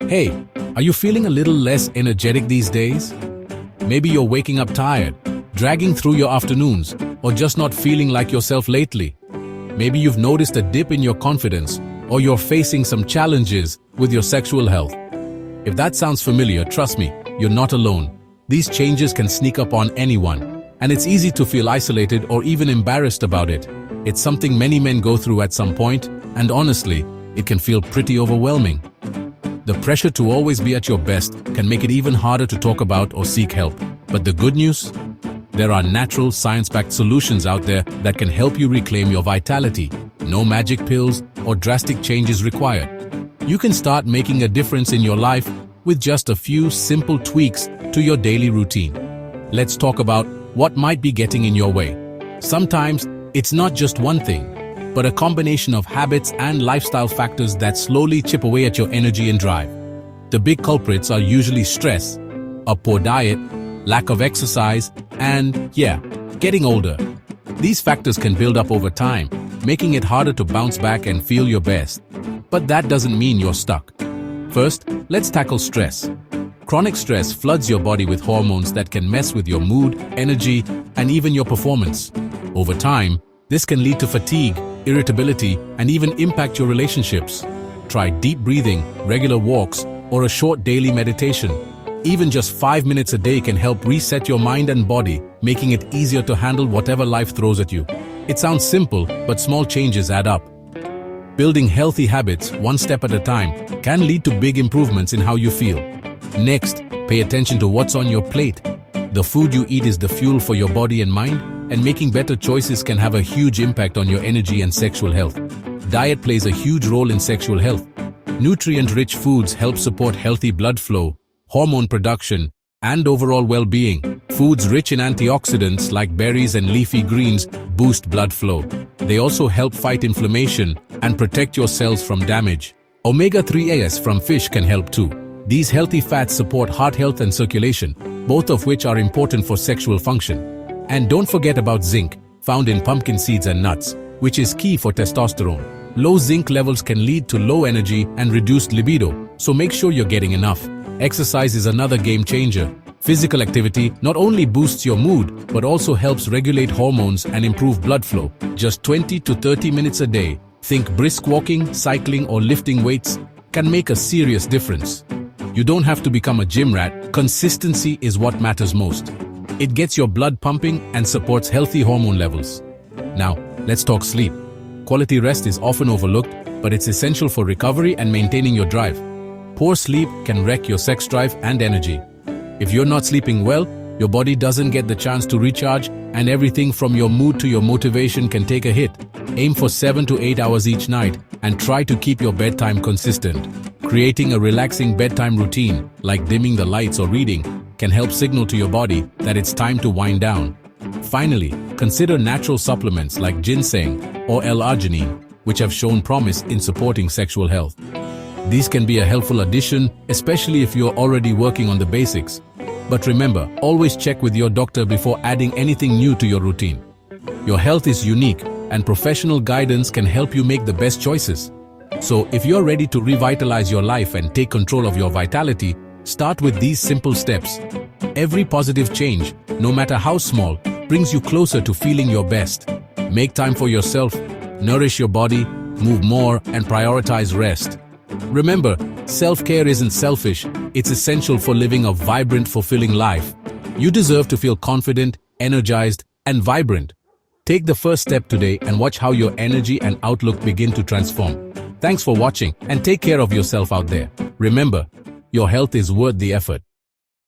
Hey, are you feeling a little less energetic these days? Maybe you're waking up tired, dragging through your afternoons, or just not feeling like yourself lately. Maybe you've noticed a dip in your confidence, or you're facing some challenges with your sexual health. If that sounds familiar, trust me, you're not alone. These changes can sneak up on anyone, and it's easy to feel isolated or even embarrassed about it. It's something many men go through at some point, and honestly, it can feel pretty overwhelming. The pressure to always be at your best can make it even harder to talk about or seek help. But the good news? There are natural, science-backed solutions out there that can help you reclaim your vitality. No magic pills or drastic changes required. You can start making a difference in your life with just a few simple tweaks to your daily routine. Let's talk about what might be getting in your way. Sometimes it's not just one thing, but a combination of habits and lifestyle factors that slowly chip away at your energy and drive. The big culprits are usually stress, a poor diet, lack of exercise, and, getting older. These factors can build up over time, making it harder to bounce back and feel your best. But that doesn't mean you're stuck. First, let's tackle stress. Chronic stress floods your body with hormones that can mess with your mood, energy, and even your performance. Over time, this can lead to fatigue, irritability, and even impact your relationships. Try deep breathing, regular walks, or a short daily meditation. Even just 5 minutes a day can help reset your mind and body, making it easier to handle whatever life throws at you. It sounds simple, but small changes add up. Building healthy habits, one step at a time, can lead to big improvements in how you feel. Next, pay attention to what's on your plate. The food you eat is the fuel for your body and mind, and making better choices can have a huge impact on your energy and sexual health. Diet plays a huge role in sexual health. Nutrient-rich foods help support healthy blood flow, hormone production, and overall well-being. Foods rich in antioxidants like berries and leafy greens boost blood flow. They also help fight inflammation and protect your cells from damage. Omega-3s from fish can help too. These healthy fats support heart health and circulation, both of which are important for sexual function. And don't forget about zinc, found in pumpkin seeds and nuts, which is key for testosterone. Low zinc levels can lead to low energy and reduced libido, so make sure you're getting enough. Exercise is another game changer. Physical activity not only boosts your mood, but also helps regulate hormones and improve blood flow. Just 20 to 30 minutes a day, think brisk walking, cycling, or lifting weights, can make a serious difference. You don't have to become a gym rat. Consistency is what matters most. It gets your blood pumping and supports healthy hormone levels. Now, let's talk sleep. Quality rest is often overlooked, but it's essential for recovery and maintaining your drive. Poor sleep can wreck your sex drive and energy. If you're not sleeping well, your body doesn't get the chance to recharge, and everything from your mood to your motivation can take a hit. Aim for 7 to 8 hours each night and try to keep your bedtime consistent. Creating a relaxing bedtime routine, like dimming the lights or reading, can help signal to your body that it's time to wind down. Finally, consider natural supplements like ginseng or L-arginine, which have shown promise in supporting sexual health. These can be a helpful addition, especially if you're already working on the basics. But remember, always check with your doctor before adding anything new to your routine. Your health is unique, and professional guidance can help you make the best choices. So, if you're ready to revitalize your life and take control of your vitality, start with these simple steps. Every positive change, no matter how small, brings you closer to feeling your best. Make time for yourself, nourish your body, move more, and prioritize rest. Remember, self-care isn't selfish, it's essential for living a vibrant, fulfilling life. You deserve to feel confident, energized, and vibrant. Take the first step today and watch how your energy and outlook begin to transform. Thanks for watching, and take care of yourself out there. Remember, your health is worth the effort.